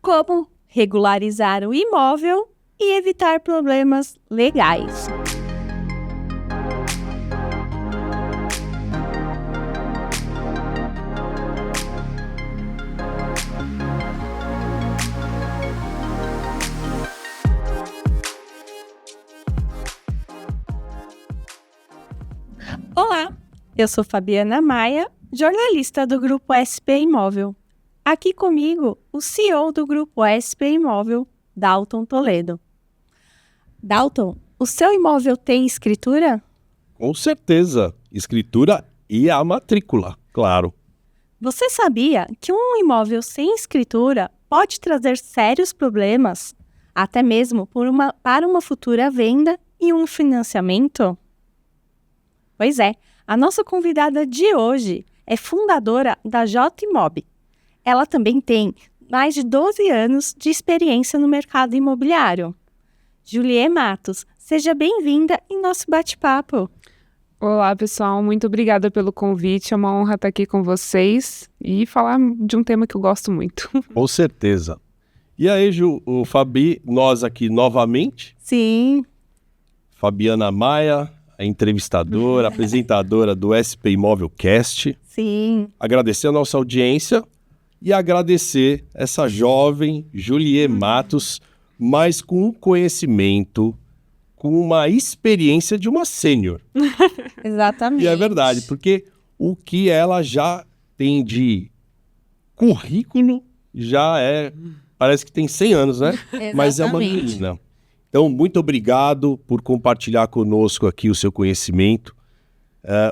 Como regularizar o imóvel e evitar problemas legais. Olá, eu sou Fabiana Maia, jornalista do Grupo SP Imóvel. Aqui comigo, o CEO do Grupo SP Imóvel, Dalton Toledo. Dalton, o seu imóvel tem escritura? Com certeza, escritura e a matrícula, claro. Você sabia que um imóvel sem escritura pode trazer sérios problemas, até mesmo para uma futura venda e um financiamento? Pois é, a nossa convidada de hoje é fundadora da J-Imob. Ela também tem mais de 12 anos de experiência no mercado imobiliário. Julie Matos, seja bem-vinda em nosso bate-papo. Olá, pessoal. Muito obrigada pelo convite. É uma honra estar aqui com vocês e falar de um tema que eu gosto muito. Com certeza. E aí, Ju, o Fabi, nós aqui novamente. Sim. Fabiana Maia, a entrevistadora, apresentadora do SP Imóvel Cast. Sim. Agradecer a nossa audiência e agradecer essa jovem Julie Matos, mas com um conhecimento, com uma experiência de uma sênior. Exatamente. E é verdade, porque o que ela já tem de currículo já parece que tem 100 anos, né? Mas é uma menina. Então, muito obrigado por compartilhar conosco aqui o seu conhecimento.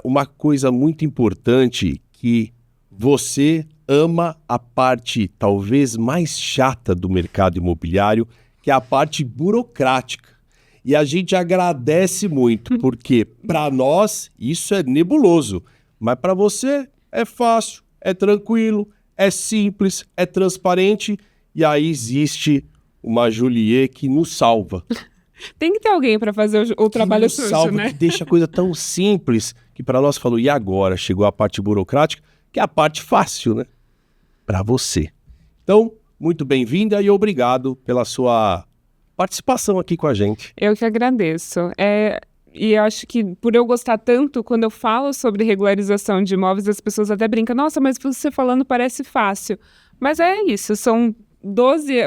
Uma coisa muito importante que você ama a parte talvez mais chata do mercado imobiliário, que é a parte burocrática. E a gente agradece muito, porque para nós isso é nebuloso, mas para você é fácil, é tranquilo, é simples, é transparente, e aí existe uma Julie que nos salva. Tem que ter alguém para fazer o trabalho sujo, salva, né? que deixa a coisa tão simples, que para nós falou, e agora? Chegou a parte burocrática, que é a parte fácil, né? Para você. Então, muito bem-vinda e obrigado pela sua participação aqui com a gente. Eu que agradeço. E acho que por eu gostar tanto, quando eu falo sobre regularização de imóveis, as pessoas até brincam, nossa, mas você falando parece fácil. Mas é isso, são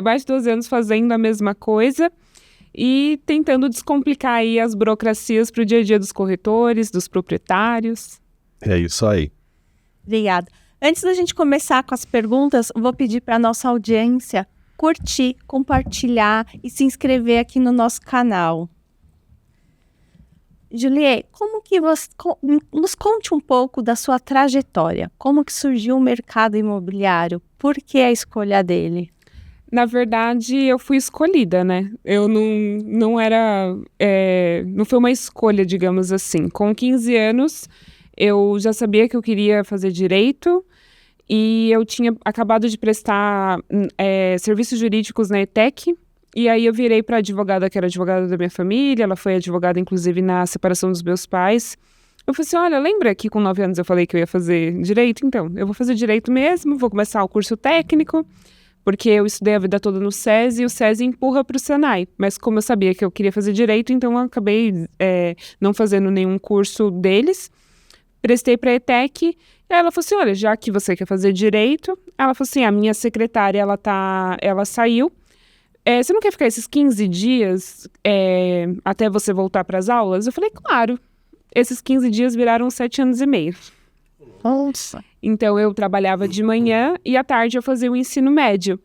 mais de 12 anos fazendo a mesma coisa e tentando descomplicar aí as burocracias para o dia a dia dos corretores, dos proprietários. É isso aí. Obrigada. Antes da gente começar com as perguntas, vou pedir para a nossa audiência curtir, compartilhar e se inscrever aqui no nosso canal. Julie, nos conte um pouco da sua trajetória. Como que surgiu o mercado imobiliário? Por que a escolha dele? Na verdade, eu fui escolhida, né? Eu não era... não foi uma escolha, digamos assim. Com 15 anos, eu já sabia que eu queria fazer direito e eu tinha acabado de prestar serviços jurídicos na ETEC. E aí eu virei para a advogada, que era advogada da minha família, ela foi advogada, inclusive, na separação dos meus pais. Eu falei assim, olha, lembra que com 9 anos eu falei que eu ia fazer direito? Então, eu vou fazer direito mesmo, vou começar o curso técnico, porque eu estudei a vida toda no SESI, e o SESI empurra para o Senai. Mas como eu sabia que eu queria fazer direito, então eu acabei não fazendo nenhum curso deles. Prestei para a ETEC, e ela falou assim, olha, já que você quer fazer direito, ela falou assim, a minha secretária, ela saiu, você não quer ficar esses 15 dias até você voltar para as aulas? Eu falei, claro. Esses 15 dias viraram 7 anos e meio. Nossa. Então, eu trabalhava de manhã e à tarde eu fazia o ensino médio.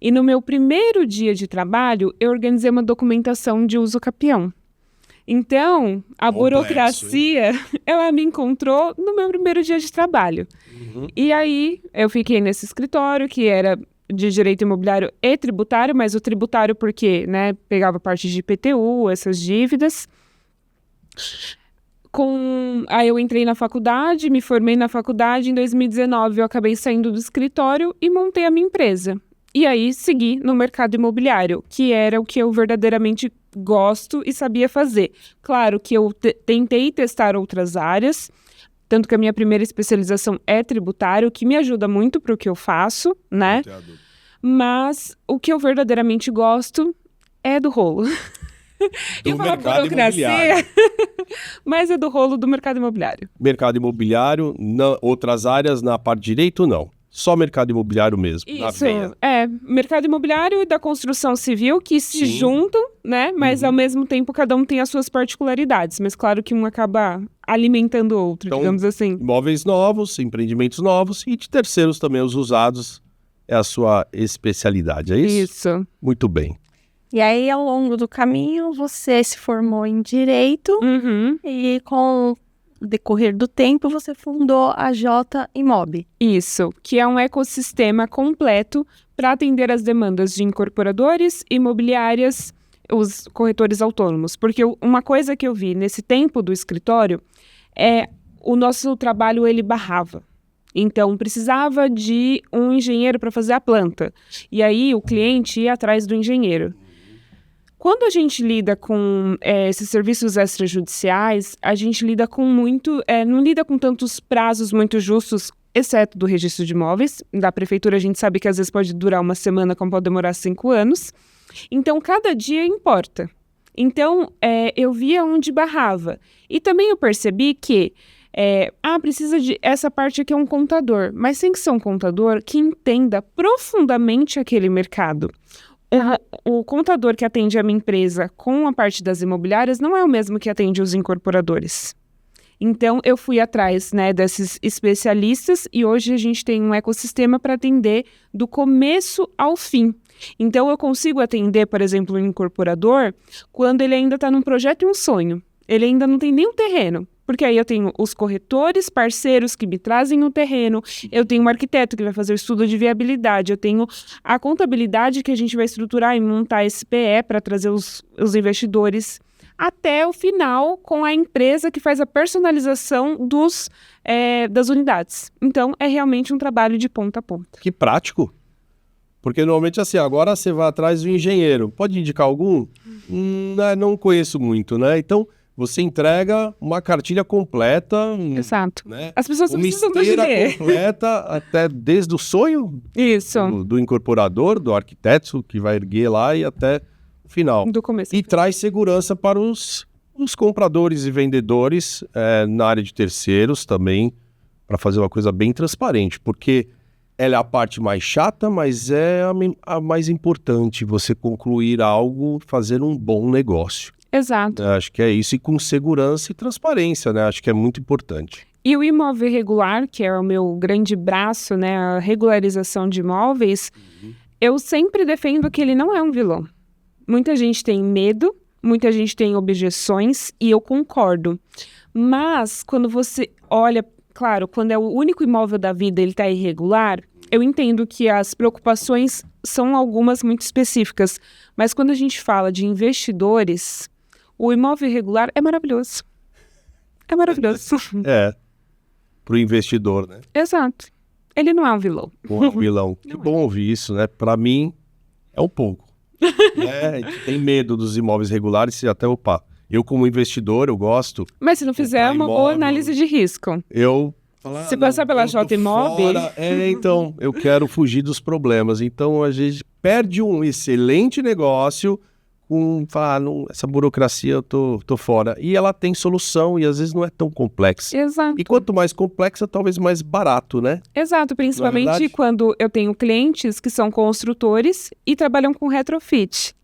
E no meu primeiro dia de trabalho, eu organizei uma documentação de uso capião. Então, a burocracia, ela me encontrou no meu primeiro dia de trabalho. Uhum. E aí, eu fiquei nesse escritório, que era de direito imobiliário e tributário, mas o tributário porque, né, pegava parte de IPTU, essas dívidas. Aí eu entrei na faculdade, me formei na faculdade, em 2019 eu acabei saindo do escritório e montei a minha empresa. E aí segui no mercado imobiliário, que era o que eu verdadeiramente gosto e sabia fazer. Claro que eu tentei testar outras áreas, tanto que a minha primeira especialização é tributário, que me ajuda muito para o que eu faço, né? Mas o que eu verdadeiramente gosto é do rolo. Do mercado imobiliário. Mas é do rolo do mercado imobiliário. Mercado imobiliário, outras áreas na parte de direito, não. Só mercado imobiliário mesmo. Isso, mercado imobiliário e da construção civil que se juntam, né? Mas ao mesmo tempo cada um tem as suas particularidades. Mas claro que um acaba alimentando o outro, então, digamos assim. Imóveis novos, empreendimentos novos e de terceiros também, os usados, é a sua especialidade, é isso? Isso. Muito bem. E aí, ao longo do caminho, você se formou em Direito e com o decorrer do tempo, você fundou a J Imob. Isso, que é um ecossistema completo para atender as demandas de incorporadores, imobiliárias, os corretores autônomos. Porque uma coisa que eu vi nesse tempo do escritório é o nosso trabalho, ele barrava. Então, precisava de um engenheiro para fazer a planta. E aí, o cliente ia atrás do engenheiro. Quando a gente lida com esses serviços extrajudiciais, a gente lida com não lida com tantos prazos muito justos, exceto do registro de imóveis. Da prefeitura a gente sabe que às vezes pode durar uma semana, como pode demorar 5 anos. Então, cada dia importa. Então, eu via onde barrava. E também eu percebi que precisa de... Essa parte aqui é um contador, mas tem que ser um contador que entenda profundamente aquele mercado. O contador que atende a minha empresa com a parte das imobiliárias não é o mesmo que atende os incorporadores. Então, eu fui atrás, né, desses especialistas e hoje a gente tem um ecossistema para atender do começo ao fim. Então, eu consigo atender, por exemplo, um incorporador quando ele ainda está num projeto e um sonho. Ele ainda não tem nenhum terreno. Porque aí eu tenho os corretores, parceiros que me trazem o terreno, eu tenho um arquiteto que vai fazer o estudo de viabilidade, eu tenho a contabilidade que a gente vai estruturar e montar esse PE para trazer os investidores, até o final com a empresa que faz a personalização das unidades. Então, é realmente um trabalho de ponta a ponta. Que prático. Porque normalmente assim, agora você vai atrás do engenheiro. Pode indicar algum? Não conheço muito, né? Então... Você entrega uma cartilha completa. Exato. Né? As pessoas precisam uma esteira completa, até desde o sonho do incorporador, do arquiteto, que vai erguer lá e até o final. Do começo. E traz segurança para os compradores e vendedores na área de terceiros também, para fazer uma coisa bem transparente, porque ela é a parte mais chata, mas é a mais importante, você concluir algo, fazer um bom negócio. Exato. Acho que é isso, e com segurança e transparência, né? Acho que é muito importante. E o imóvel regular, que é o meu grande braço, né? A regularização de imóveis, eu sempre defendo que ele não é um vilão. Muita gente tem medo, muita gente tem objeções, e eu concordo. Mas, quando você olha, claro, quando é o único imóvel da vida, ele está irregular, eu entendo que as preocupações são algumas muito específicas. Mas quando a gente fala de investidores... O imóvel irregular é maravilhoso. É maravilhoso. Para o investidor, né? Exato. Ele não é um vilão. Não é um vilão. Que bom ouvir isso, né? Para mim, é um pouco. A gente tem medo dos imóveis regulares e até, eu como investidor, eu gosto... Mas se não fizer uma boa análise de risco. Se passar pela J Imob... Então, eu quero fugir dos problemas. Então, a gente perde um excelente negócio... essa burocracia eu tô fora. E ela tem solução e às vezes não é tão complexa. Exato. E quanto mais complexa, talvez mais barato, né? Exato, principalmente quando eu tenho clientes que são construtores e trabalham com retrofit.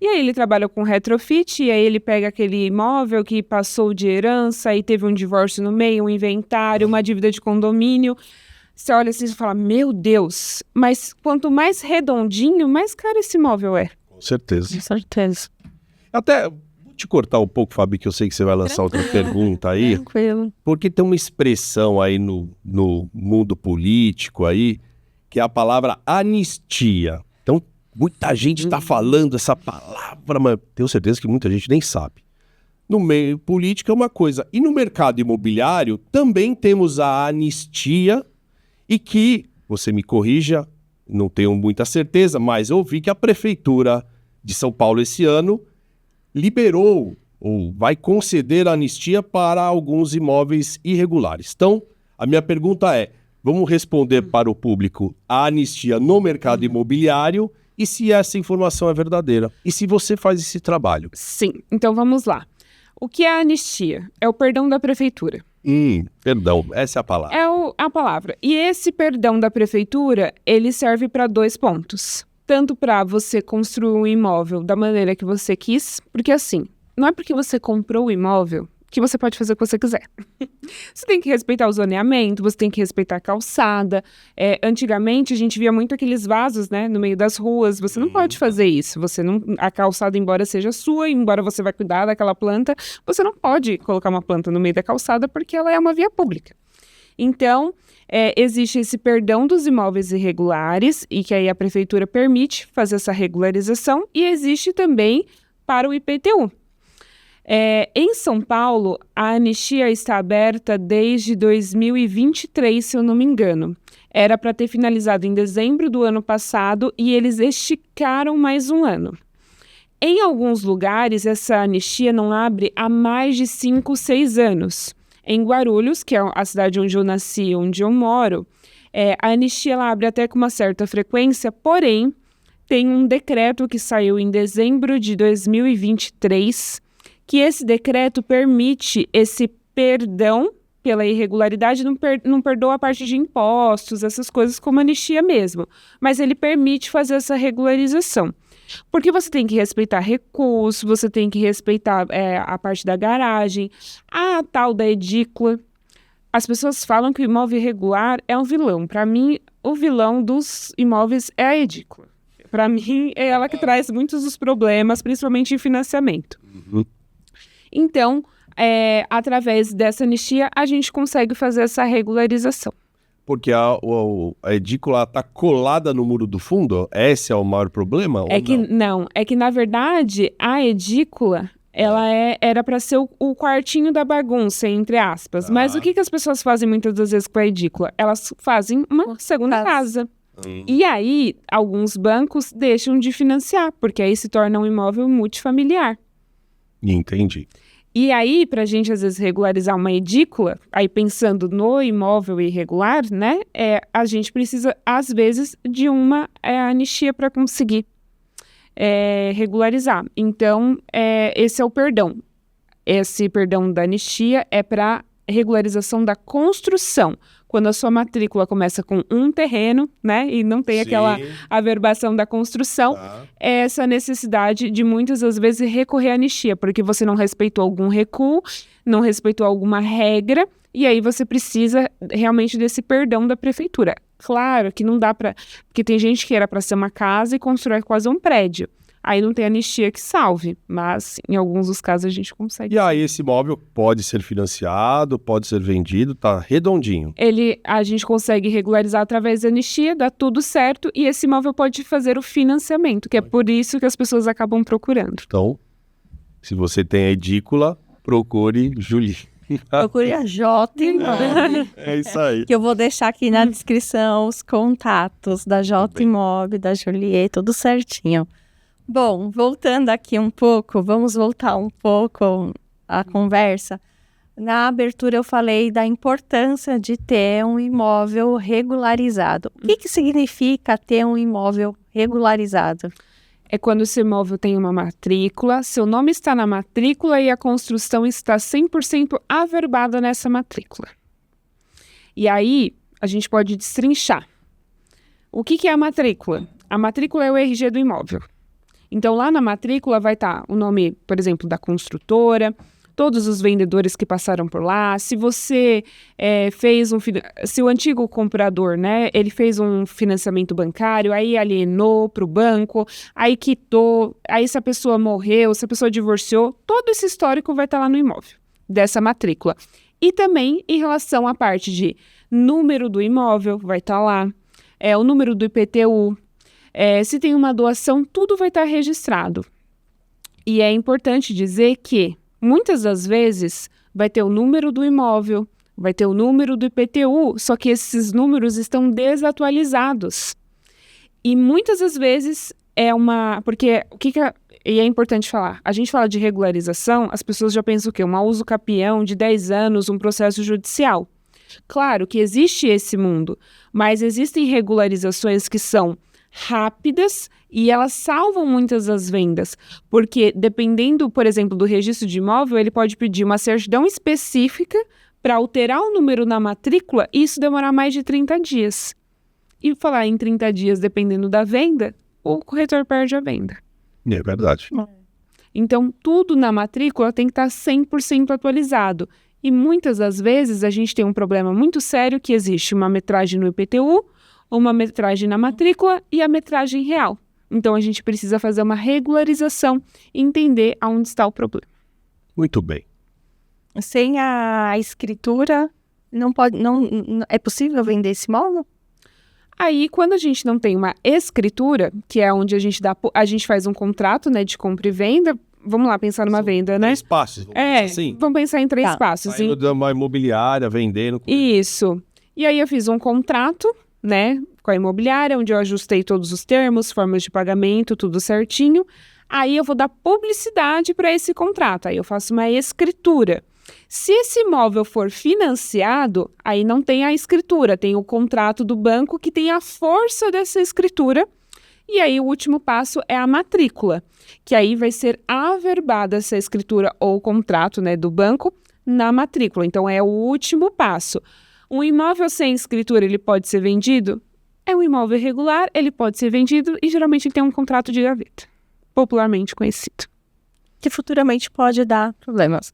E aí ele trabalha com retrofit e aí ele pega aquele imóvel que passou de herança e teve um divórcio no meio, um inventário, uma dívida de condomínio. Você olha assim e fala, meu Deus, mas quanto mais redondinho, mais caro esse imóvel é. Com certeza. Com certeza. Até, vou te cortar um pouco, Fabi, que eu sei que você vai lançar outra pergunta aí. Tranquilo. Porque tem uma expressão aí no mundo político aí, que é a palavra anistia. Então, muita gente está falando essa palavra, mas tenho certeza que muita gente nem sabe. No meio político é uma coisa. E no mercado imobiliário também temos a anistia e que, você me corrija, não tenho muita certeza, mas eu ouvi que a Prefeitura de São Paulo esse ano liberou ou vai conceder anistia para alguns imóveis irregulares. Então, a minha pergunta é, Vamos responder para o público a anistia no mercado imobiliário e se essa informação é verdadeira. E se você faz esse trabalho. Sim, então vamos lá. O que é a anistia? É o perdão da prefeitura. Perdão, essa é a palavra. A palavra. E esse perdão da prefeitura, ele serve para 2 pontos. Tanto para você construir um imóvel da maneira que você quis, porque assim, não é porque você comprou o imóvel que você pode fazer o que você quiser. Você tem que respeitar o zoneamento, você tem que respeitar a calçada. Antigamente, a gente via muito aqueles vasos, né, no meio das ruas. Você não pode fazer isso. A calçada, embora seja sua, embora você vai cuidar daquela planta, você não pode colocar uma planta no meio da calçada porque ela é uma via pública. Então, existe esse perdão dos imóveis irregulares e que aí a prefeitura permite fazer essa regularização e existe também para o IPTU. Em São Paulo, a anistia está aberta desde 2023, se eu não me engano. Era para ter finalizado em dezembro do ano passado e eles esticaram mais um ano. Em alguns lugares, essa anistia não abre há mais de 5, 6 anos. Em Guarulhos, que é a cidade onde eu nasci, onde eu moro, a anistia ela abre até com uma certa frequência, porém, tem um decreto que saiu em dezembro de 2023, que esse decreto permite esse perdão pela irregularidade, não perdoa a parte de impostos, essas coisas como anistia mesmo, mas ele permite fazer essa regularização. Porque você tem que respeitar recurso, você tem que respeitar a parte da garagem, a tal da edícula. As pessoas falam que o imóvel irregular é um vilão. Para mim, o vilão dos imóveis é a edícula. Para mim, é ela que traz muitos dos problemas, principalmente em financiamento. Então, através dessa anistia, a gente consegue fazer essa regularização. Porque a edícula está colada no muro do fundo? Esse é o maior problema? É que na verdade, a edícula, ela era para ser o quartinho da bagunça, entre aspas. Mas o que as pessoas fazem muitas das vezes com a edícula? Elas fazem uma segunda casa. E aí, alguns bancos deixam de financiar, porque aí se torna um imóvel multifamiliar. Entendi. E aí, para a gente, às vezes, regularizar uma edícula, aí pensando no imóvel irregular, né, a gente precisa, às vezes, de uma anistia para conseguir regularizar. Então, esse é o perdão. Esse perdão da anistia é para regularização da construção. Quando a sua matrícula começa com um terreno, né, e não tem aquela averbação da construção, é essa necessidade de muitas das vezes recorrer à anistia, porque você não respeitou algum recuo, não respeitou alguma regra, e aí você precisa realmente desse perdão da prefeitura. Claro que não dá para... Porque tem gente que era para ser uma casa e constrói quase um prédio. Aí não tem anistia que salve, mas em alguns dos casos a gente consegue. E aí esse imóvel pode ser financiado, pode ser vendido, tá redondinho. A gente consegue regularizar através da anistia, dá tudo certo, e esse imóvel pode fazer o financiamento, que é por isso que as pessoas acabam procurando. Então, se você tem a edícula, procure Julie. Procure a J Imóvel. É isso aí. Que eu vou deixar aqui na descrição os contatos da J Imóvel, da Julie, tudo certinho. Bom, voltando aqui um pouco, vamos voltar um pouco à conversa. Na abertura eu falei da importância de ter um imóvel regularizado. O que significa ter um imóvel regularizado? É quando esse imóvel tem uma matrícula, seu nome está na matrícula e a construção está 100% averbada nessa matrícula. E aí, a gente pode destrinchar. O que é a matrícula? A matrícula é o RG do imóvel. Então, lá na matrícula vai estar o nome, por exemplo, da construtora, todos os vendedores que passaram por lá. Se você se o antigo comprador, né, ele fez um financiamento bancário, aí alienou para o banco, aí quitou, aí se a pessoa morreu, se a pessoa divorciou, todo esse histórico vai estar lá no imóvel, dessa matrícula. E também em relação à parte de número do imóvel, vai estar lá, o número do IPTU, se tem uma doação, tudo vai estar registrado. E é importante dizer que, muitas das vezes, vai ter o número do imóvel, vai ter o número do IPTU, só que esses números estão desatualizados. E muitas das vezes porque e é importante falar, a gente fala de regularização, as pessoas já pensam o quê? Um uso capião de 10 anos, um processo judicial. Claro que existe esse mundo, mas existem regularizações que são rápidas e elas salvam muitas das vendas, porque dependendo, por exemplo, do registro de imóvel, ele pode pedir uma certidão específica para alterar o número na matrícula e isso demorar mais de 30 dias. E falar em 30 dias, dependendo da venda, o corretor perde a venda. É verdade. Então, tudo na matrícula tem que estar 100% atualizado. E muitas das vezes a gente tem um problema muito sério que existe uma metragem no IPTU, uma metragem na matrícula e a metragem real. Então, a gente precisa fazer uma regularização e entender aonde está o problema. Muito bem. Sem a escritura, não é possível vender esse imóvel? Aí, quando a gente não tem uma escritura, que é onde a gente faz um contrato, né, de compra e venda, vamos lá pensar numa venda, né? 3 passos, vamos pensar assim. Vamos pensar em 3 passos. Saindo de uma imobiliária, vendendo. Isso. E aí eu fiz um contrato, né, com a imobiliária, onde eu ajustei todos os termos, formas de pagamento, tudo certinho. Aí eu vou dar publicidade para esse contrato. Aí eu faço uma escritura. Se esse imóvel for financiado, aí não tem a escritura, tem o contrato do banco que tem a força dessa escritura. E aí o último passo é a matrícula, que aí vai ser averbada essa escritura ou contrato, né, do banco na matrícula. Então é o último passo. Um imóvel sem escritura, ele pode ser vendido? É um imóvel irregular, ele pode ser vendido e geralmente ele tem um contrato de gaveta, popularmente conhecido. Que futuramente pode dar problemas.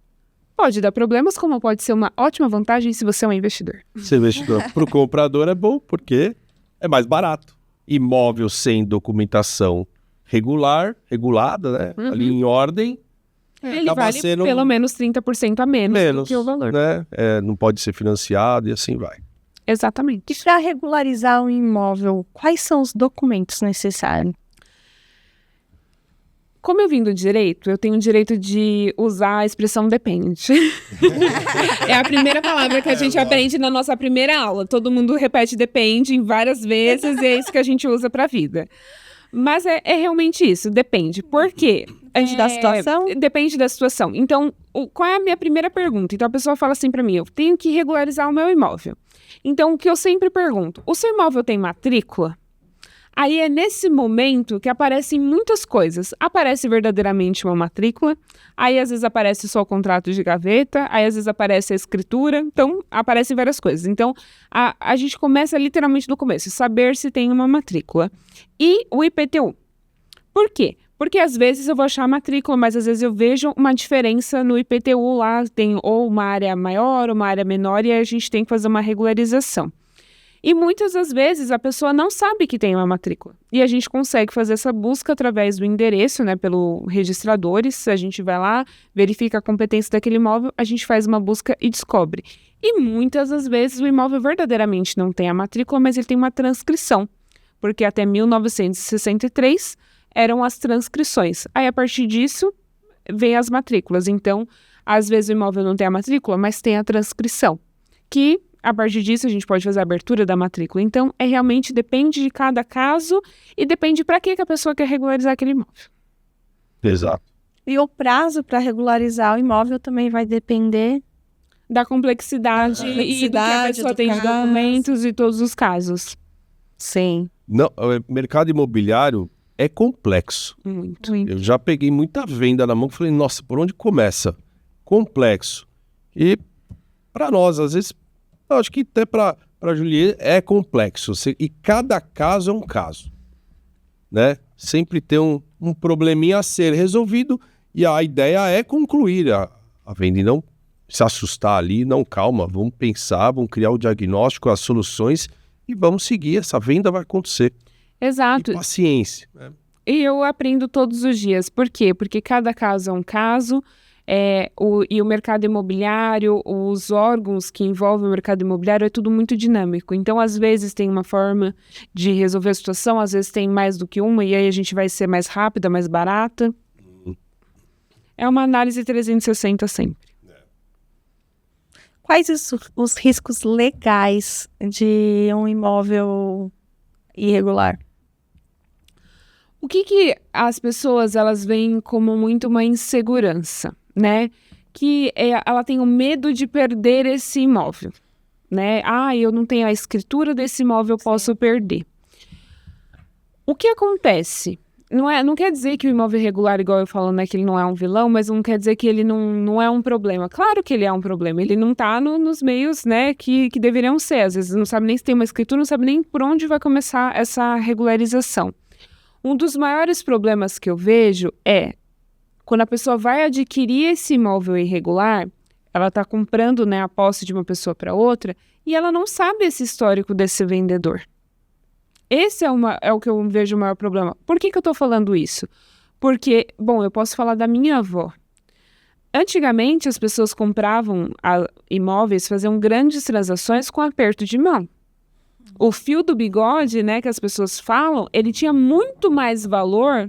Pode dar problemas, como pode ser uma ótima vantagem se você é um investidor. Ser investidor para o comprador é bom porque é mais barato. Imóvel sem documentação regulada, né? Ali em ordem. Ele vale pelo menos 30% a menos do que o valor. Né? Não pode ser financiado e assim vai. Exatamente. E para regularizar um imóvel, quais são os documentos necessários? Como eu vim do direito, eu tenho o direito de usar a expressão depende. É a primeira palavra que a gente aprende na nossa primeira aula. Todo mundo repete depende várias vezes e é isso que a gente usa para a vida. Mas é realmente isso, depende. Por quê? Depende da situação? Depende da situação. Então, qual é a minha primeira pergunta? Então, a pessoa fala assim para mim, eu tenho que regularizar o meu imóvel. Então, o que eu sempre pergunto, o seu imóvel tem matrícula? Aí é nesse momento que aparecem muitas coisas. Aparece verdadeiramente uma matrícula, aí às vezes aparece só o contrato de gaveta, aí às vezes aparece a escritura, então aparecem várias coisas. Então a gente começa literalmente do começo, saber se tem uma matrícula. E o IPTU. Por quê? Porque às vezes eu vou achar a matrícula, mas às vezes eu vejo uma diferença no IPTU lá, tem ou uma área maior ou uma área menor e aí a gente tem que fazer uma regularização. E muitas das vezes a pessoa não sabe que tem uma matrícula. E a gente consegue fazer essa busca através do endereço, né, pelo registradores. A gente vai lá, verifica a competência daquele imóvel, a gente faz uma busca e descobre. E muitas das vezes o imóvel verdadeiramente não tem a matrícula, mas ele tem uma transcrição. Porque até 1963 eram as transcrições. Aí a partir disso vem as matrículas. Então, às vezes o imóvel não tem a matrícula, mas tem a transcrição. Que a partir disso, a gente pode fazer a abertura da matrícula. Então, realmente depende de cada caso e depende para que a pessoa quer regularizar aquele imóvel. Exato. E o prazo para regularizar o imóvel também vai depender da complexidade e do que a pessoa tem de documentos e todos os casos. Sim. Não, o mercado imobiliário é complexo. Muito. Eu já peguei muita venda na mão e falei, nossa, por onde começa? Complexo. E para nós, às vezes, eu acho que até para a Juliette é complexo. E cada caso é um caso. Né? Sempre tem um probleminha a ser resolvido e a ideia é concluir a venda e não se assustar ali. Não, calma, vamos pensar, vamos criar o diagnóstico, as soluções e vamos seguir. Essa venda vai acontecer. Exato. E paciência. Né? E eu aprendo todos os dias. Por quê? Porque cada caso é um caso. E o mercado imobiliário, os órgãos que envolvem o mercado imobiliário é tudo muito dinâmico. Então, às vezes tem uma forma de resolver a situação, às vezes tem mais do que uma, e aí a gente vai ser mais rápida, mais barata. É uma análise 360 sempre. Quais os riscos legais de um imóvel irregular? O que as pessoas elas veem como muito uma insegurança, né? Que ela tem o medo de perder esse imóvel. né? Eu não tenho a escritura desse imóvel, eu posso perder. O que acontece? Não quer dizer que o imóvel irregular, igual eu falo, né, que ele não é um vilão, mas não quer dizer que ele não é um problema. Claro que ele é um problema, ele não está nos meios, né, que deveriam ser. Às vezes não sabe nem se tem uma escritura, não sabe nem por onde vai começar essa regularização. Um dos maiores problemas que eu vejo é quando a pessoa vai adquirir esse imóvel irregular, ela está comprando, né, a posse de uma pessoa para outra e ela não sabe esse histórico desse vendedor. Esse é o que eu vejo o maior problema. Por que eu estou falando isso? Porque, bom, eu posso falar da minha avó. Antigamente, as pessoas compravam imóveis, faziam grandes transações com aperto de mão. O fio do bigode, né, que as pessoas falam, ele tinha muito mais valor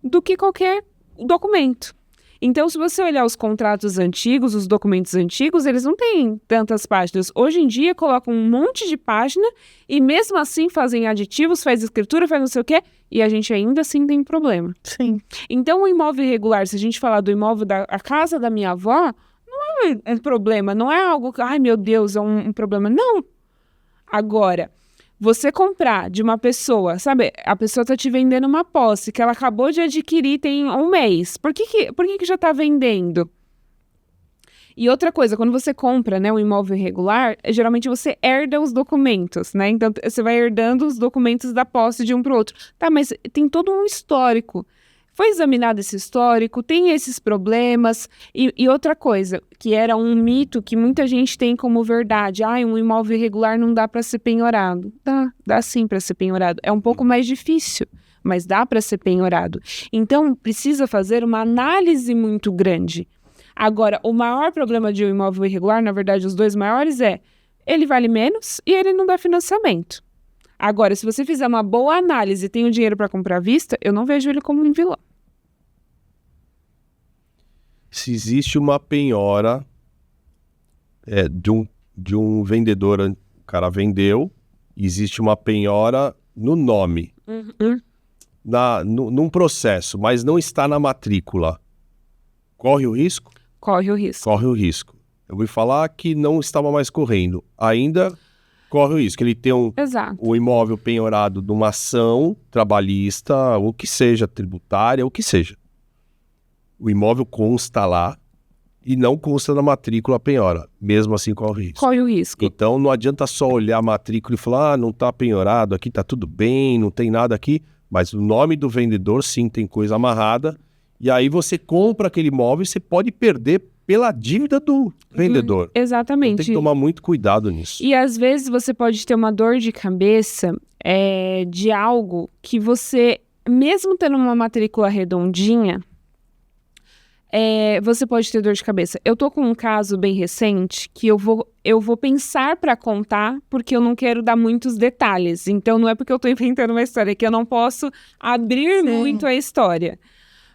do que qualquer documento. Então, se você olhar os contratos antigos, os documentos antigos, eles não têm tantas páginas. Hoje em dia, colocam um monte de página e mesmo assim fazem aditivos, faz escritura, faz não sei o quê, e a gente ainda assim tem problema. Sim. Então, o imóvel irregular, se a gente falar do imóvel a casa da minha avó, não é problema, não é algo que, ai meu Deus, é um problema. Não. Agora, você comprar de uma pessoa, sabe, a pessoa está te vendendo uma posse que ela acabou de adquirir tem um mês. Por que já está vendendo? E outra coisa, quando você compra, né, um imóvel irregular, geralmente você herda os documentos, né? Então, você vai herdando os documentos da posse de um para o outro. Tá, mas tem todo um histórico. Foi examinado esse histórico, tem esses problemas. E outra coisa, que era um mito que muita gente tem como verdade. Um imóvel irregular não dá para ser penhorado. Dá sim para ser penhorado. É um pouco mais difícil, mas dá para ser penhorado. Então, precisa fazer uma análise muito grande. Agora, o maior problema de um imóvel irregular, na verdade, os dois maiores ele vale menos e ele não dá financiamento. Agora, se você fizer uma boa análise e tem o dinheiro para comprar à vista, eu não vejo ele como um vilão. Se existe uma penhora de um vendedor, o cara vendeu, existe uma penhora no nome, num processo, mas não está na matrícula, corre o risco? Corre o risco. Corre o risco. Eu ouvi falar que não estava mais correndo. Ainda corre o risco. Ele tem o imóvel penhorado de uma ação trabalhista, ou que seja, tributária, ou que seja. O imóvel consta lá e não consta na matrícula a penhora. Mesmo assim, corre o risco. Corre o risco. Então, não adianta só olhar a matrícula e falar, não está penhorado, aqui está tudo bem, não tem nada aqui. Mas o nome do vendedor, sim, tem coisa amarrada. E aí você compra aquele imóvel e você pode perder pela dívida do vendedor. Exatamente. Então, tem que tomar muito cuidado nisso. E às vezes você pode ter uma dor de cabeça de algo que você, mesmo tendo uma matrícula redondinha, você pode ter dor de cabeça. Eu tô com um caso bem recente que eu vou pensar para contar porque eu não quero dar muitos detalhes. Então não é porque eu tô inventando uma história, é que eu não posso abrir muito a história.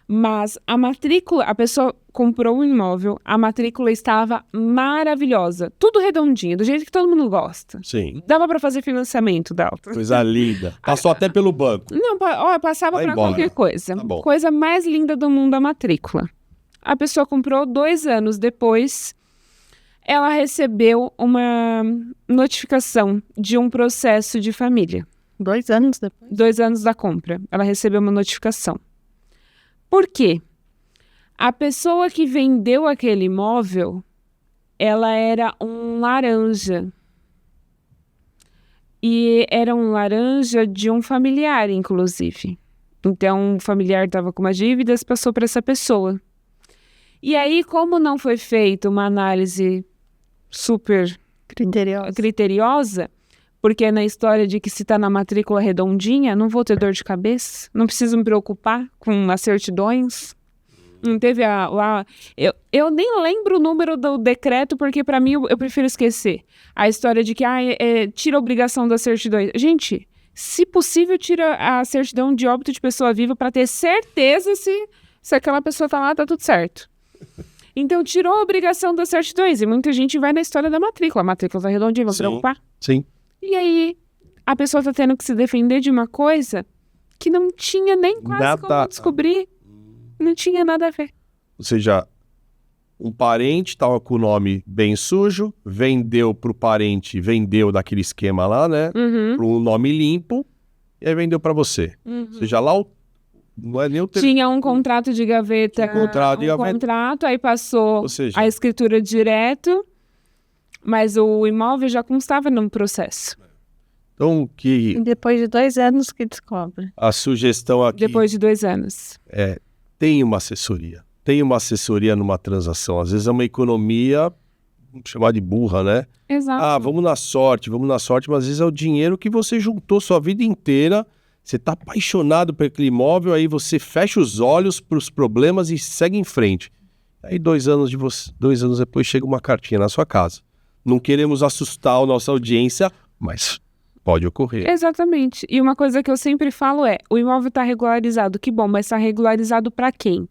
Mas a matrícula, a pessoa comprou um imóvel, a matrícula estava maravilhosa, tudo redondinho, do jeito que todo mundo gosta. Sim. Dava para fazer financiamento, Dalton. Coisa linda. Passou até pelo banco. Não, passava para qualquer coisa. Tá bom. Coisa mais linda do mundo, a matrícula. A pessoa comprou 2 anos depois, ela recebeu uma notificação de um processo de família. 2 anos depois? 2 anos da compra, ela recebeu uma notificação. Por quê? A pessoa que vendeu aquele imóvel, ela era um laranja. E era um laranja de um familiar, inclusive. Então, o familiar estava com umas dívidas, passou para essa pessoa. E aí, como não foi feita uma análise super criteriosa, porque na história de que se está na matrícula redondinha, não vou ter dor de cabeça, não preciso me preocupar com as certidões. Não teve eu nem lembro o número do decreto, porque para mim eu prefiro esquecer. A história de que tira a obrigação das certidões. Gente, se possível, tira a certidão de óbito de pessoa viva para ter certeza se aquela pessoa está lá, tá tudo certo. Então, tirou a obrigação das certidões. E muita gente vai na história da matrícula. A matrícula está redondinha, vou preocupar. Sim. E aí, a pessoa está tendo que se defender de uma coisa que não tinha nem quase como descobrir. Não tinha nada a ver. Ou seja, um parente estava com o nome bem sujo, vendeu para o parente, vendeu daquele esquema lá, né? Para um nome limpo, e aí vendeu para você. Ou seja, lá não é nem o Tinha um contrato de gaveta. Contrato, aí passou a escritura direto, mas o imóvel já constava no processo. Então, E depois de 2 anos que descobre. A sugestão aqui... Depois de 2 anos. Tem uma assessoria. Tem uma assessoria numa transação. Às vezes é uma economia, vamos chamar de burra, né? Exato. Vamos na sorte, mas às vezes é o dinheiro que você juntou sua vida inteira, você está apaixonado por aquele imóvel, aí você fecha os olhos para os problemas e segue em frente. Aí 2 anos depois chega uma cartinha na sua casa. Não queremos assustar a nossa audiência, mas pode ocorrer. Exatamente. E uma coisa que eu sempre falo é, o imóvel está regularizado, que bom, mas está regularizado para quem?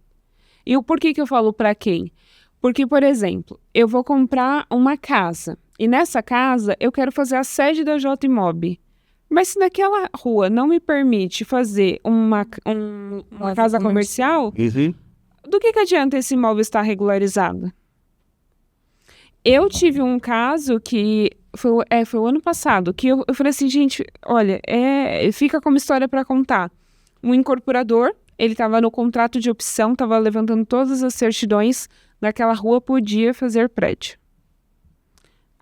E o porquê que eu falo para quem? Porque, por exemplo, eu vou comprar uma casa e nessa casa eu quero fazer a sede da J-Imob. Mas se naquela rua não me permite fazer uma casa comercial, do que adianta esse imóvel estar regularizado? Eu tive um caso que foi o ano passado, que eu falei assim, gente, olha, fica como história para contar. Um incorporador, ele estava no contrato de opção, estava levantando todas as certidões, naquela rua podia fazer prédio.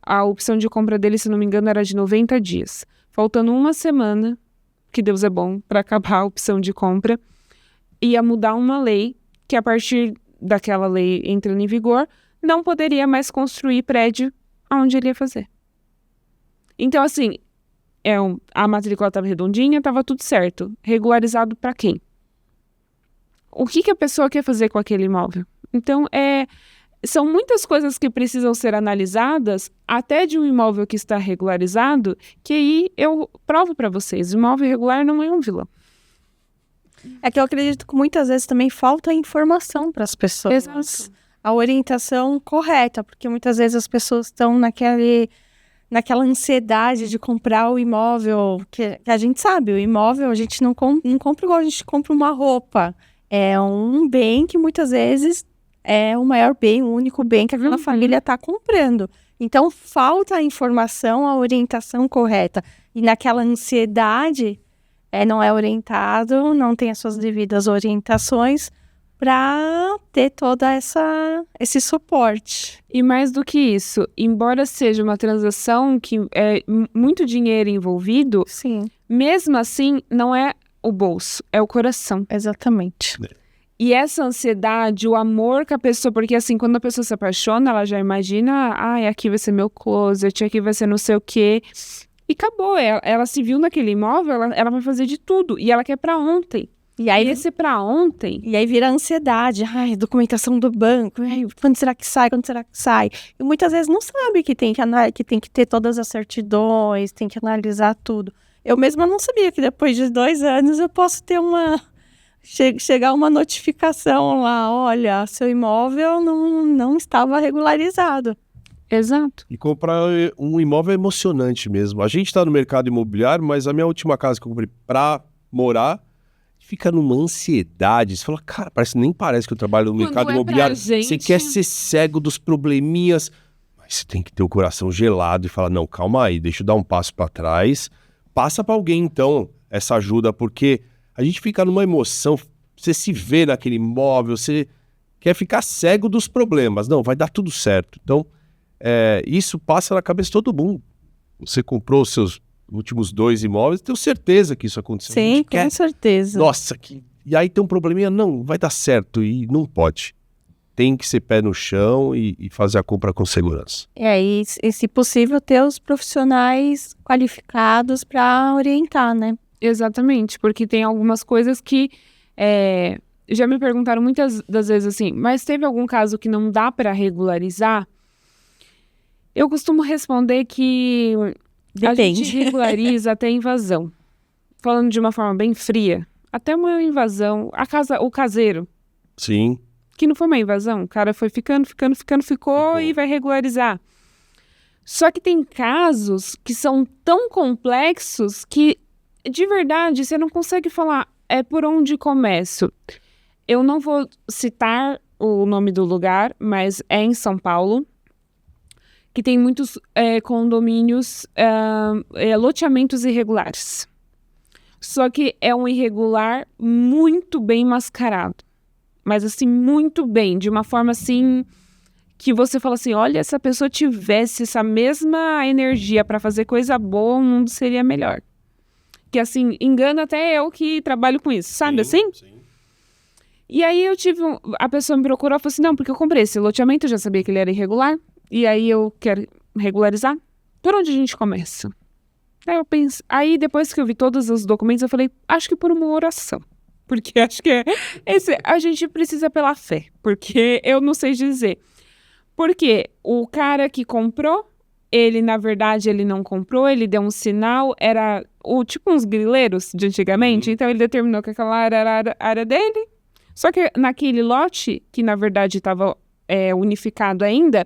A opção de compra dele, se não me engano, era de 90 dias. Faltando uma semana, que Deus é bom, para acabar a opção de compra, ia mudar uma lei, que a partir daquela lei entrando em vigor, não poderia mais construir prédio onde ele ia fazer. Então, assim, a matrícula estava redondinha, estava tudo certo. Regularizado para quem? O que a pessoa quer fazer com aquele imóvel? Então, são muitas coisas que precisam ser analisadas, até de um imóvel que está regularizado, que aí eu provo para vocês, o imóvel irregular não é um vilão. É que eu acredito que muitas vezes também falta informação para as pessoas. Exato. A orientação correta, porque muitas vezes as pessoas estão naquela ansiedade de comprar o imóvel, que a gente sabe, o imóvel a gente não compra igual a gente compra uma roupa. É um bem que muitas vezes é o maior bem, o único bem que aquela família está comprando. Então, falta a informação, a orientação correta. E naquela ansiedade, não é orientado, não tem as suas devidas orientações para ter todo esse suporte. E mais do que isso, embora seja uma transação que é muito dinheiro envolvido, sim, mesmo assim, não é o bolso, é o coração. Exatamente. E essa ansiedade, o amor que a pessoa... Porque assim, quando a pessoa se apaixona, ela já imagina, aqui vai ser meu closet, aqui vai ser não sei o quê. E acabou, ela se viu naquele imóvel, ela vai fazer de tudo. E ela quer pra ontem. E aí, esse pra ontem... E aí vira ansiedade. Documentação do banco. Quando será que sai? Quando será que sai? E muitas vezes não sabe que tem que ter todas as certidões, tem que analisar tudo. Eu mesma não sabia que depois de 2 anos eu posso ter chegar uma notificação lá, olha, seu imóvel não estava regularizado. Exato. E comprar um imóvel é emocionante mesmo. A gente está no mercado imobiliário, mas a minha última casa que eu comprei para morar, fica numa ansiedade. Você fala, cara, nem parece que eu trabalho no mercado imobiliário. Você quer ser cego dos probleminhas, mas você tem que ter o coração gelado e falar, não, calma aí, deixa eu dar um passo para trás. Passa para alguém, então, essa ajuda, porque a gente fica numa emoção, você se vê naquele imóvel, você quer ficar cego dos problemas. Não, vai dar tudo certo. Então, isso passa na cabeça de todo mundo. Você comprou os seus últimos 2 imóveis, tenho certeza que isso aconteceu. Sim, com certeza. Nossa, e aí tem um probleminha, não, vai dar certo, e não pode. Tem que ser pé no chão e fazer a compra com segurança. E se possível, ter os profissionais qualificados para orientar, né? Exatamente, porque tem algumas coisas que já me perguntaram muitas das vezes assim, mas teve algum caso que não dá para regularizar? Eu costumo responder que depende. A gente regulariza até invasão. Falando de uma forma bem fria, até uma invasão, o caseiro. Sim. Que não foi uma invasão, o cara foi ficou e vai regularizar. Só que tem casos que são tão complexos que, de verdade, você não consegue falar por onde começo. Eu não vou citar o nome do lugar, mas é em São Paulo, que tem muitos condomínios, loteamentos irregulares. Só que é um irregular muito bem mascarado. Mas assim, muito bem, de uma forma assim, que você fala assim, olha, se a pessoa tivesse essa mesma energia para fazer coisa boa, o mundo seria melhor. Que assim, engana até eu que trabalho com isso, sabe assim? Sim. E aí a pessoa me procurou e falou assim, não, porque eu comprei esse loteamento, eu já sabia que ele era irregular, e aí eu quero regularizar. Por onde a gente começa? Aí eu penso, aí depois que eu vi todos os documentos, eu falei, acho que por uma oração. Porque acho que a gente precisa pela fé, porque eu não sei dizer. Porque o cara que comprou, ele na verdade ele não comprou, ele deu um sinal, era tipo uns grileiros de antigamente, então ele determinou que aquela era a área dele. Só que naquele lote, que na verdade estava unificado ainda,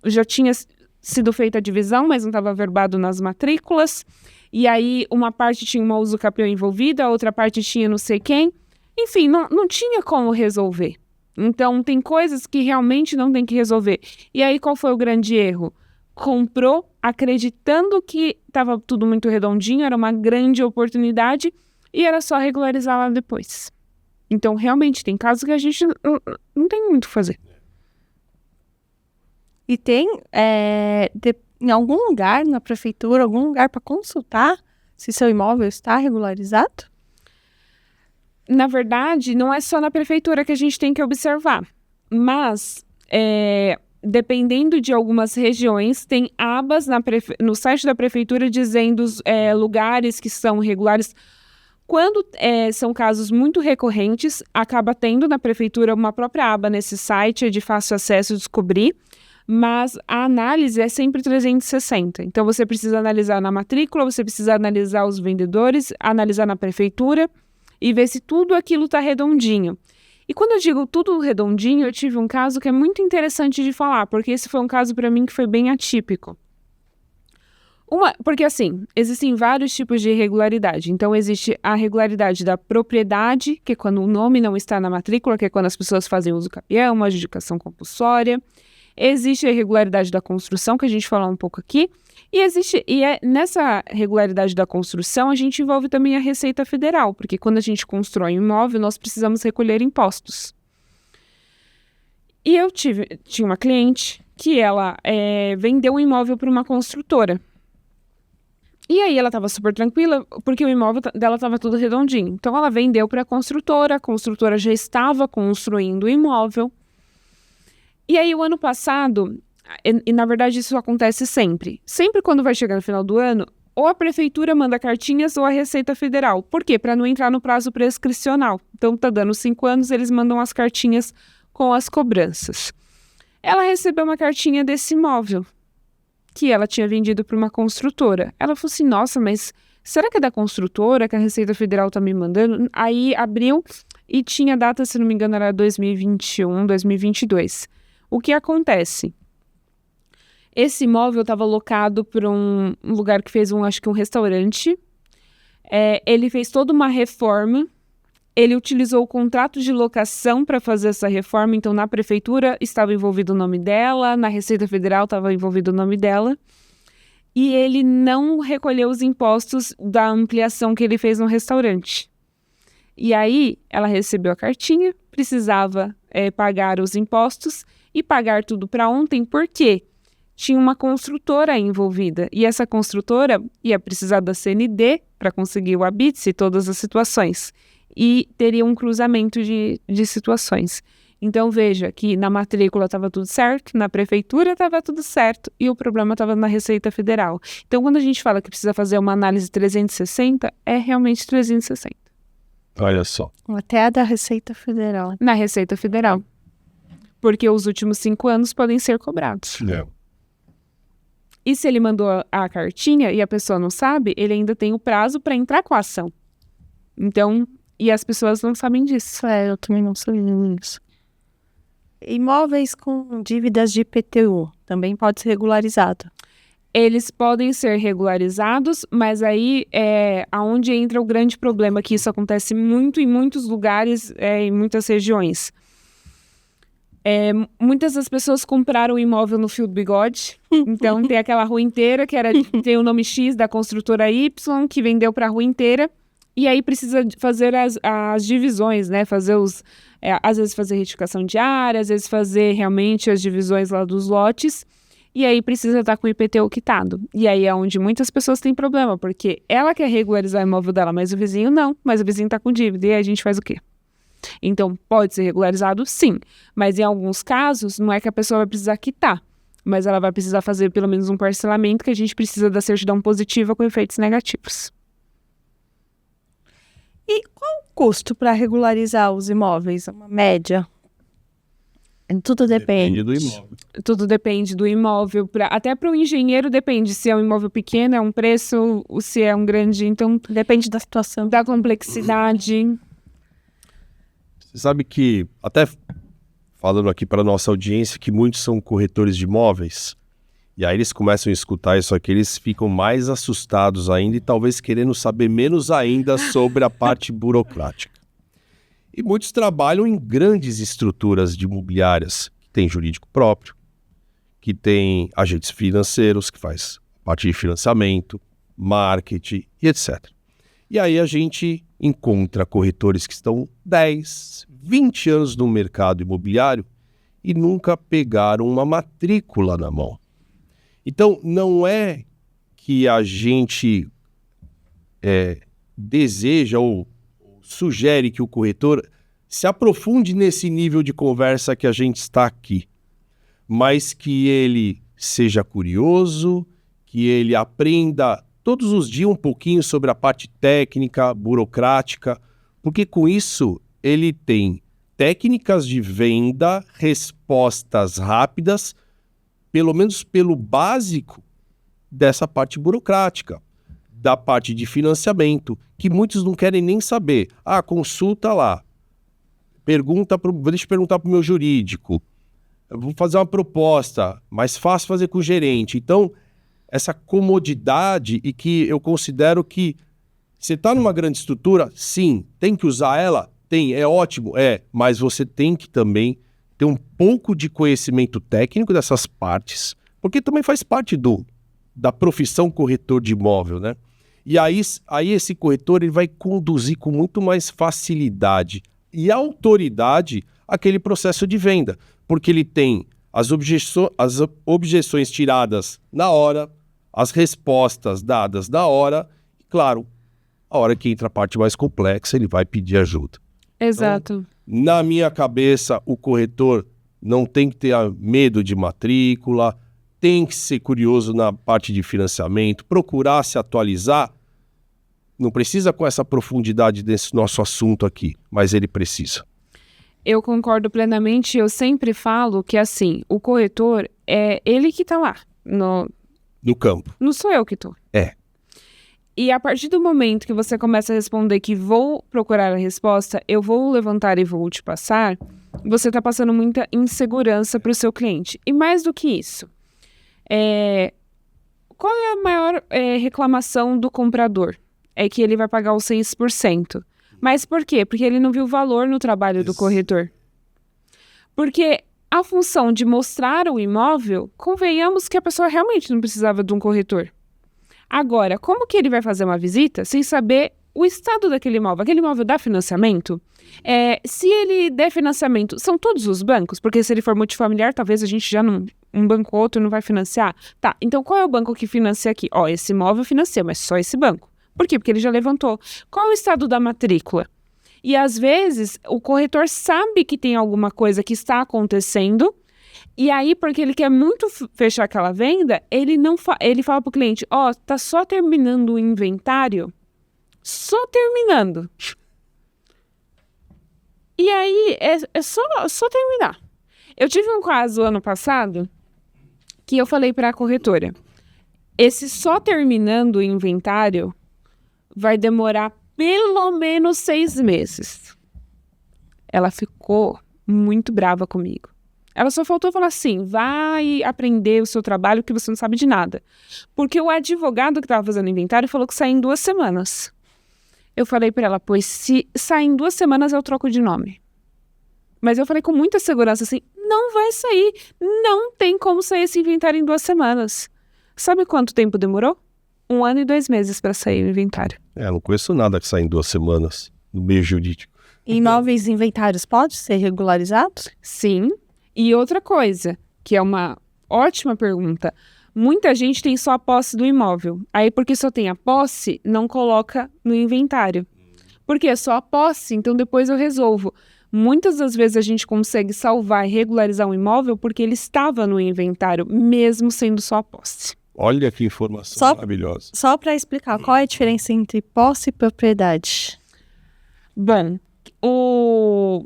já tinha sido feita a divisão, mas não estava verbado nas matrículas. E aí uma parte tinha uma usucapião envolvida, a outra parte tinha não sei quem. Enfim, não tinha como resolver. Então tem coisas que realmente não tem que resolver. E aí qual foi o grande erro? Comprou acreditando que estava tudo muito redondinho, era uma grande oportunidade e era só regularizar lá depois. Então realmente tem casos que a gente não tem muito o que fazer. E tem, em algum lugar na prefeitura, algum lugar para consultar se seu imóvel está regularizado? Na verdade, não é só na prefeitura que a gente tem que observar. Mas, dependendo de algumas regiões, tem abas no site da prefeitura dizendo lugares que são regulares. Quando são casos muito recorrentes, acaba tendo na prefeitura uma própria aba nesse site, é de fácil acesso descobrir. Mas a análise é sempre 360. Então, você precisa analisar na matrícula, você precisa analisar os vendedores, analisar na prefeitura e ver se tudo aquilo está redondinho. E quando eu digo tudo redondinho, eu tive um caso que é muito interessante de falar, porque esse foi um caso para mim que foi bem atípico. Porque assim, existem vários tipos de irregularidade. Então, existe a regularidade da propriedade, que é quando o nome não está na matrícula, que é quando as pessoas fazem uso capião, uma adjudicação compulsória. Existe a irregularidade da construção, que a gente falou um pouco aqui, nessa regularidade da construção, a gente envolve também a Receita Federal, porque quando a gente constrói um imóvel, nós precisamos recolher impostos. E eu tinha uma cliente que ela vendeu um imóvel para uma construtora. E aí ela estava super tranquila, porque o imóvel dela estava tudo redondinho. Então ela vendeu para a construtora já estava construindo o imóvel. E aí, o ano passado, e na verdade isso acontece sempre. Sempre quando vai chegar no final do ano, ou a prefeitura manda cartinhas ou a Receita Federal. Por quê? Para não entrar no prazo prescricional. Então, tá dando 5 anos, eles mandam as cartinhas com as cobranças. Ela recebeu uma cartinha desse imóvel, que ela tinha vendido para uma construtora. Ela falou assim, nossa, mas será que é da construtora que a Receita Federal tá me mandando? Aí, abriu e tinha data, se não me engano, era 2021, 2022. O que acontece? Esse imóvel estava alocado para um lugar que fez acho que um restaurante. Ele fez toda uma reforma. Ele utilizou o contrato de locação para fazer essa reforma. Então, na prefeitura estava envolvido o nome dela, na Receita Federal estava envolvido o nome dela. E ele não recolheu os impostos da ampliação que ele fez no restaurante. E aí, ela recebeu a cartinha, precisava pagar os impostos e pagar tudo para ontem, porque tinha uma construtora envolvida. E essa construtora ia precisar da CND para conseguir o habite e todas as situações. E teria um cruzamento de situações. Então, veja que na matrícula estava tudo certo, na prefeitura estava tudo certo e o problema estava na Receita Federal. Então, quando a gente fala que precisa fazer uma análise 360, é realmente 360. Olha só. Até a da Receita Federal. Na Receita Federal. Porque os últimos 5 anos podem ser cobrados. E se ele mandou a cartinha e a pessoa não sabe, ele ainda tem o prazo para entrar com a ação. Então, e as pessoas não sabem disso. Eu também não sabia disso. Imóveis com dívidas de IPTU também pode ser regularizado. Eles podem ser regularizados, mas aí é aonde entra o grande problema, que isso acontece muito em muitos lugares, em muitas regiões. Muitas das pessoas compraram o imóvel no fio do bigode. Então, tem aquela rua inteira, tem o nome X da construtora Y, que vendeu para a rua inteira. E aí precisa fazer as divisões, né? Às vezes fazer retificação de área, às vezes fazer realmente as divisões lá dos lotes. E aí precisa estar com o IPTU quitado. E aí é onde muitas pessoas têm problema, porque ela quer regularizar o imóvel dela, mas o vizinho não. Mas o vizinho está com dívida. E aí a gente faz o quê? Então, pode ser regularizado, sim. Mas em alguns casos, não é que a pessoa vai precisar quitar. Mas ela vai precisar fazer pelo menos um parcelamento, que a gente precisa da certidão positiva com efeitos negativos. E qual o custo para regularizar os imóveis? Uma média? Tudo depende. Do imóvel. Tudo depende do imóvel. Até para o engenheiro depende se é um imóvel pequeno, é um preço, ou se é um grande. Então, depende da situação. Da complexidade. Você sabe que, até falando aqui para a nossa audiência, que muitos são corretores de imóveis. E aí eles começam a escutar isso aqui, eles ficam mais assustados ainda e talvez querendo saber menos ainda sobre a parte burocrática. E muitos trabalham em grandes estruturas de imobiliárias, que tem jurídico próprio, que tem agentes financeiros, que faz parte de financiamento, marketing e etc. E aí a gente encontra corretores que estão 10, 20 anos no mercado imobiliário e nunca pegaram uma matrícula na mão. Então, não é que a gente deseja ou sugere que o corretor se aprofunde nesse nível de conversa que a gente está aqui, mas que ele seja curioso, que ele aprenda todos os dias um pouquinho sobre a parte técnica, burocrática, porque com isso ele tem técnicas de venda, respostas rápidas, pelo menos pelo básico dessa parte burocrática, da parte de financiamento, que muitos não querem nem saber. Consulta lá, deixa eu perguntar para o meu jurídico, eu vou fazer uma proposta, mais fácil fazer com o gerente. Então, essa comodidade e que eu considero que você está numa grande estrutura, sim, tem que usar ela? Tem, é ótimo, mas você tem que também ter um pouco de conhecimento técnico dessas partes, porque também faz parte da profissão corretor de imóvel, né? E aí esse corretor ele vai conduzir com muito mais facilidade e autoridade aquele processo de venda, porque ele tem as objeções tiradas na hora, as respostas dadas na hora, e claro, a hora que entra a parte mais complexa, ele vai pedir ajuda. Exato. Então, na minha cabeça, o corretor não tem que ter medo de matrícula, tem que ser curioso na parte de financiamento, procurar se atualizar. Não precisa com essa profundidade desse nosso assunto aqui, mas ele precisa. Eu concordo plenamente. Eu sempre falo que, assim, o corretor é ele que está lá no campo. Não sou eu que estou. E a partir do momento que você começa a responder que vou procurar a resposta, eu vou levantar e vou te passar, você está passando muita insegurança para o seu cliente. E mais do que isso, qual é a maior reclamação do comprador? É que ele vai pagar os 6%. Mas por quê? Porque ele não viu valor no trabalho do corretor. Porque a função de mostrar o imóvel, convenhamos que a pessoa realmente não precisava de um corretor. Agora, como que ele vai fazer uma visita sem saber o estado daquele imóvel? Aquele imóvel dá financiamento? Se ele der financiamento, são todos os bancos? Porque se ele for multifamiliar, talvez a gente já não... Um banco ou outro não vai financiar. Tá, então qual é o banco que financia aqui? Esse imóvel financia, mas só esse banco. Por quê? Porque ele já levantou. Qual é o estado da matrícula? E às vezes o corretor sabe que tem alguma coisa que está acontecendo, e aí, porque ele quer muito fechar aquela venda, ele fala para o cliente, tá só terminando o inventário, só terminando. E aí, é só terminar. Eu tive um caso ano passado, que eu falei para a corretora, esse só terminando o inventário vai demorar pelo menos 6 meses. Ela ficou muito brava comigo. Ela só faltou falar assim, vai aprender o seu trabalho que você não sabe de nada. Porque o advogado que estava fazendo o inventário falou que sai em 2 semanas. Eu falei para ela, pois se sair em 2 semanas eu troco de nome. Mas eu falei com muita segurança assim, não vai sair. Não tem como sair esse inventário em 2 semanas. Sabe quanto tempo demorou? 1 ano e 2 meses para sair o inventário. Não conheço nada que sai em 2 semanas no meio jurídico. Imóveis e inventários podem ser regularizados? Sim. E outra coisa, que é uma ótima pergunta. Muita gente tem só a posse do imóvel. Aí, porque só tem a posse, não coloca no inventário. Porque é só a posse, então depois eu resolvo. Muitas das vezes a gente consegue salvar e regularizar um imóvel porque ele estava no inventário, mesmo sendo só a posse. Olha que informação maravilhosa. Só para explicar, qual é a diferença entre posse e propriedade? Bom,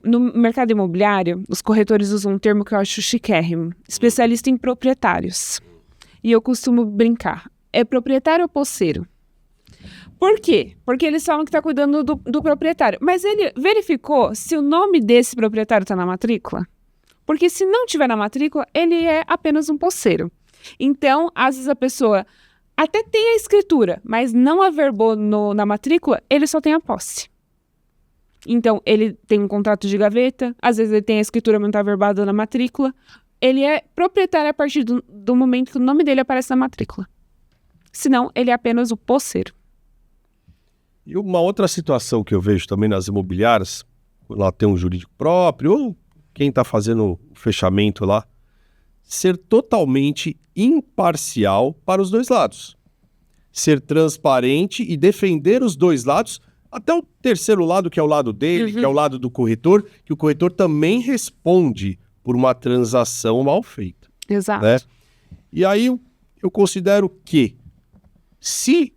no mercado imobiliário, os corretores usam um termo que eu acho chiquérrimo, especialista em proprietários. E eu costumo brincar, é proprietário ou posseiro? Por quê? Porque eles falam que está cuidando do proprietário. Mas ele verificou se o nome desse proprietário está na matrícula? Porque se não tiver na matrícula, ele é apenas um posseiro. Então, às vezes a pessoa até tem a escritura, mas não averbou na matrícula, ele só tem a posse. Então, ele tem um contrato de gaveta, às vezes ele tem a escritura, mas não está averbada na matrícula. Ele é proprietário a partir do momento que o nome dele aparece na matrícula. Senão, ele é apenas o posseiro. E uma outra situação que eu vejo também nas imobiliárias, quando ela tem um jurídico próprio, ou quem está fazendo o fechamento lá, ser totalmente imparcial para os 2 lados. Ser transparente e defender os 2 lados, até o terceiro lado, que é o lado dele, que é o lado do corretor, que o corretor também responde por uma transação mal feita. Exato. Né? E aí eu considero que, se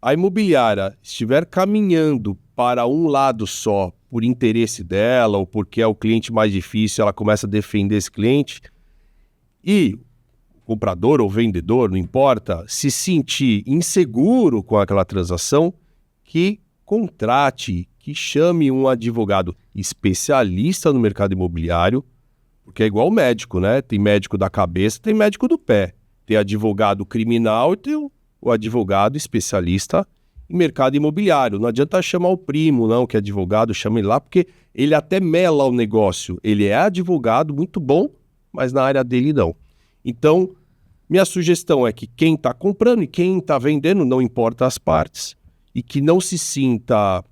a imobiliária estiver caminhando para um lado só, por interesse dela, ou porque é o cliente mais difícil, ela começa a defender esse cliente, e o comprador ou vendedor, não importa, se sentir inseguro com aquela transação, que contrate, que chame um advogado especialista no mercado imobiliário, porque é igual médico, né? Tem médico da cabeça, tem médico do pé. Tem advogado criminal e tem o advogado especialista em mercado imobiliário. Não adianta chamar o primo, não, que é advogado, chama ele lá, porque ele até mela o negócio. Ele é advogado muito bom, mas na área dele não. Então, minha sugestão é que quem está comprando e quem está vendendo, não importa as partes, e que não se sinta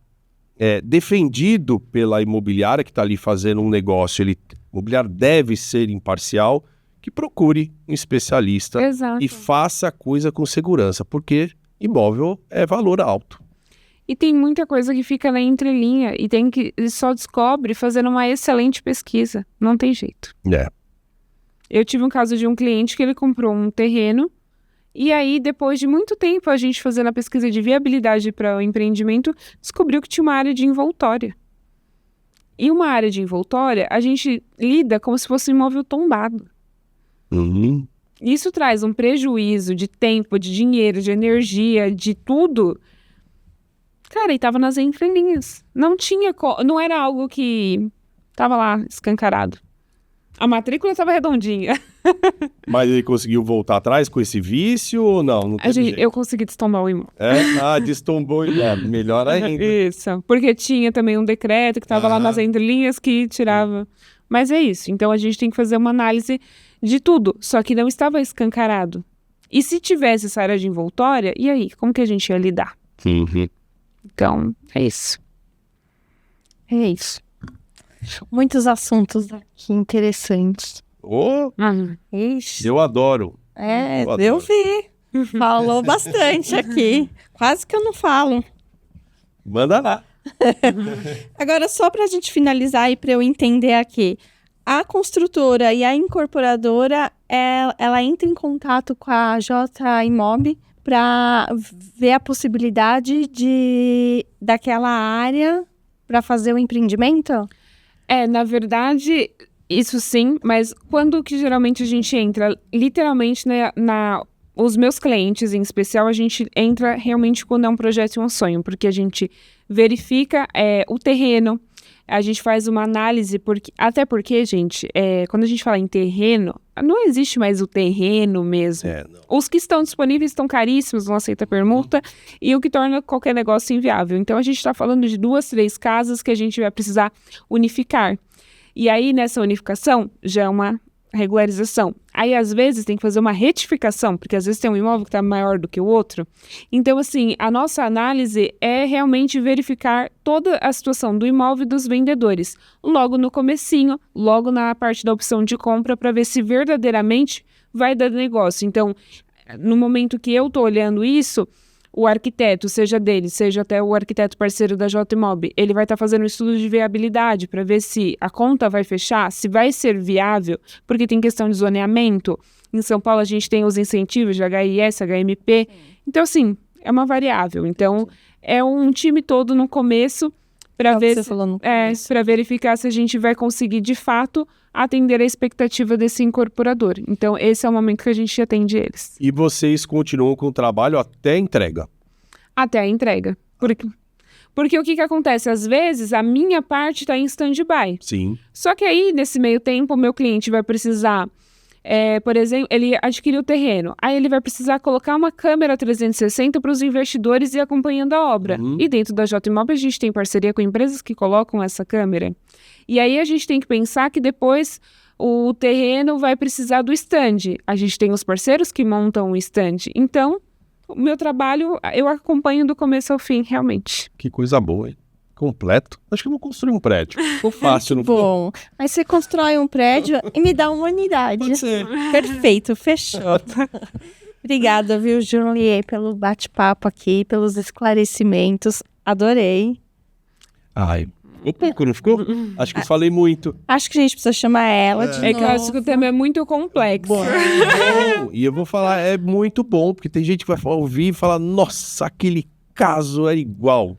defendido pela imobiliária que está ali fazendo um negócio. O imobiliário deve ser imparcial, que procure um especialista. Exato. E faça a coisa com segurança, porque imóvel é valor alto. E tem muita coisa que fica na entrelinha e só descobre fazendo uma excelente pesquisa. Não tem jeito. Eu tive um caso de um cliente que ele comprou um terreno e aí, depois de muito tempo a gente fazendo a pesquisa de viabilidade para o empreendimento, descobriu que tinha uma área de envoltória. E uma área de envoltória, a gente lida como se fosse um imóvel tombado. Isso traz um prejuízo de tempo, de dinheiro, de energia, de tudo. Cara, e tava nas entrelinhas. Não era algo que tava lá escancarado. A matrícula estava redondinha. Mas ele conseguiu voltar atrás com esse vício ou não? Eu consegui destombar o imóvel. Destombou o imóvel. Melhor ainda. Isso. Porque tinha também um decreto que estava lá nas entrelinhas que tirava. Mas é isso. Então a gente tem que fazer uma análise de tudo. Só que não estava escancarado. E se tivesse essa área de envoltória, e aí? Como que a gente ia lidar? Então, é isso. É isso. Muitos assuntos aqui interessantes. Eu adoro. Eu vi. Falou bastante aqui. Quase que eu não falo. Manda lá. Agora, só para a gente finalizar e para eu entender aqui. A construtora e a incorporadora, ela entra em contato com a J-Imob para ver a possibilidade daquela área para fazer o empreendimento? Na verdade, isso sim, mas quando que geralmente a gente entra? Literalmente, os meus clientes em especial, a gente entra realmente quando é um projeto e um sonho, porque a gente verifica o terreno, a gente faz uma análise, até porque, gente, quando a gente fala em terreno, não existe mais o terreno mesmo. Os que estão disponíveis estão caríssimos, não aceita permuta, e o que torna qualquer negócio inviável. Então, a gente está falando de 2, 3 casas que a gente vai precisar unificar. E aí, nessa unificação, já é uma regularização. Aí, às vezes, tem que fazer uma retificação, porque às vezes tem um imóvel que está maior do que o outro. Então, assim, a nossa análise é realmente verificar toda a situação do imóvel e dos vendedores, logo no comecinho, logo na parte da opção de compra, para ver se verdadeiramente vai dar negócio. Então, no momento que eu estou olhando isso, o arquiteto, seja dele, seja até o arquiteto parceiro da J-Imob, ele vai estar fazendo um estudo de viabilidade para ver se a conta vai fechar, se vai ser viável, porque tem questão de zoneamento. Em São Paulo a gente tem os incentivos de HIS, HMP. Então, assim, é uma variável. Então, é um time todo no começo para verificar se a gente vai conseguir, de fato, atender a expectativa desse incorporador. Então, esse é o momento que a gente atende eles. E vocês continuam com o trabalho até a entrega? Até a entrega. Porque o que acontece? Às vezes, a minha parte está em stand-by. Sim. Só que aí, nesse meio tempo, o meu cliente vai precisar... por exemplo, ele adquiriu o terreno. Aí ele vai precisar colocar uma câmera 360 para os investidores ir acompanhando a obra. E dentro da J-Imob a gente tem parceria com empresas que colocam essa câmera. E aí a gente tem que pensar que depois o terreno vai precisar do stand. A gente tem os parceiros que montam o stand. Então, o meu trabalho eu acompanho do começo ao fim, realmente. Que coisa boa, hein? Completo. Acho que eu vou construir um prédio. Ficou fácil, não Bom, aí você constrói um prédio e me dá uma unidade. Pode ser. Perfeito, fechou. Obrigada, viu, Julie, pelo bate-papo aqui, pelos esclarecimentos. Adorei. Ai, ficou pouco, não ficou? Acho que eu falei muito. Acho que a gente precisa chamar ela de novo. Que eu acho que o tema é muito complexo. Bom, e eu vou falar, é muito bom, porque tem gente que vai ouvir e falar, nossa, aquele caso é igual.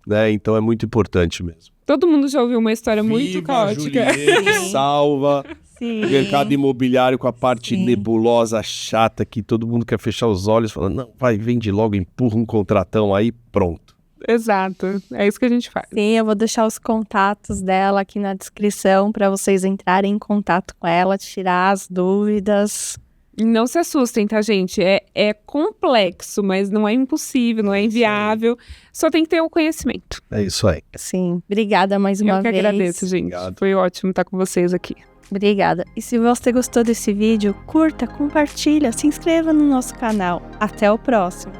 Né? Então é muito importante mesmo. Todo mundo já ouviu uma história muito caótica. Juliette, salva. Sim. Mercado imobiliário com a parte nebulosa, chata, que todo mundo quer fechar os olhos, falando, não, vai, vende logo, empurra um contratão aí, pronto. Exato, é isso que a gente faz. Sim, eu vou deixar os contatos dela aqui na descrição para vocês entrarem em contato com ela, tirar as dúvidas. E não se assustem, tá, gente? É complexo, mas não é impossível, não é inviável. Só tem que ter o conhecimento. É isso aí. Sim, obrigada mais uma vez. Eu que agradeço, gente. Obrigado. Foi ótimo estar com vocês aqui. Obrigada. E se você gostou desse vídeo, curta, compartilha, se inscreva no nosso canal. Até o próximo.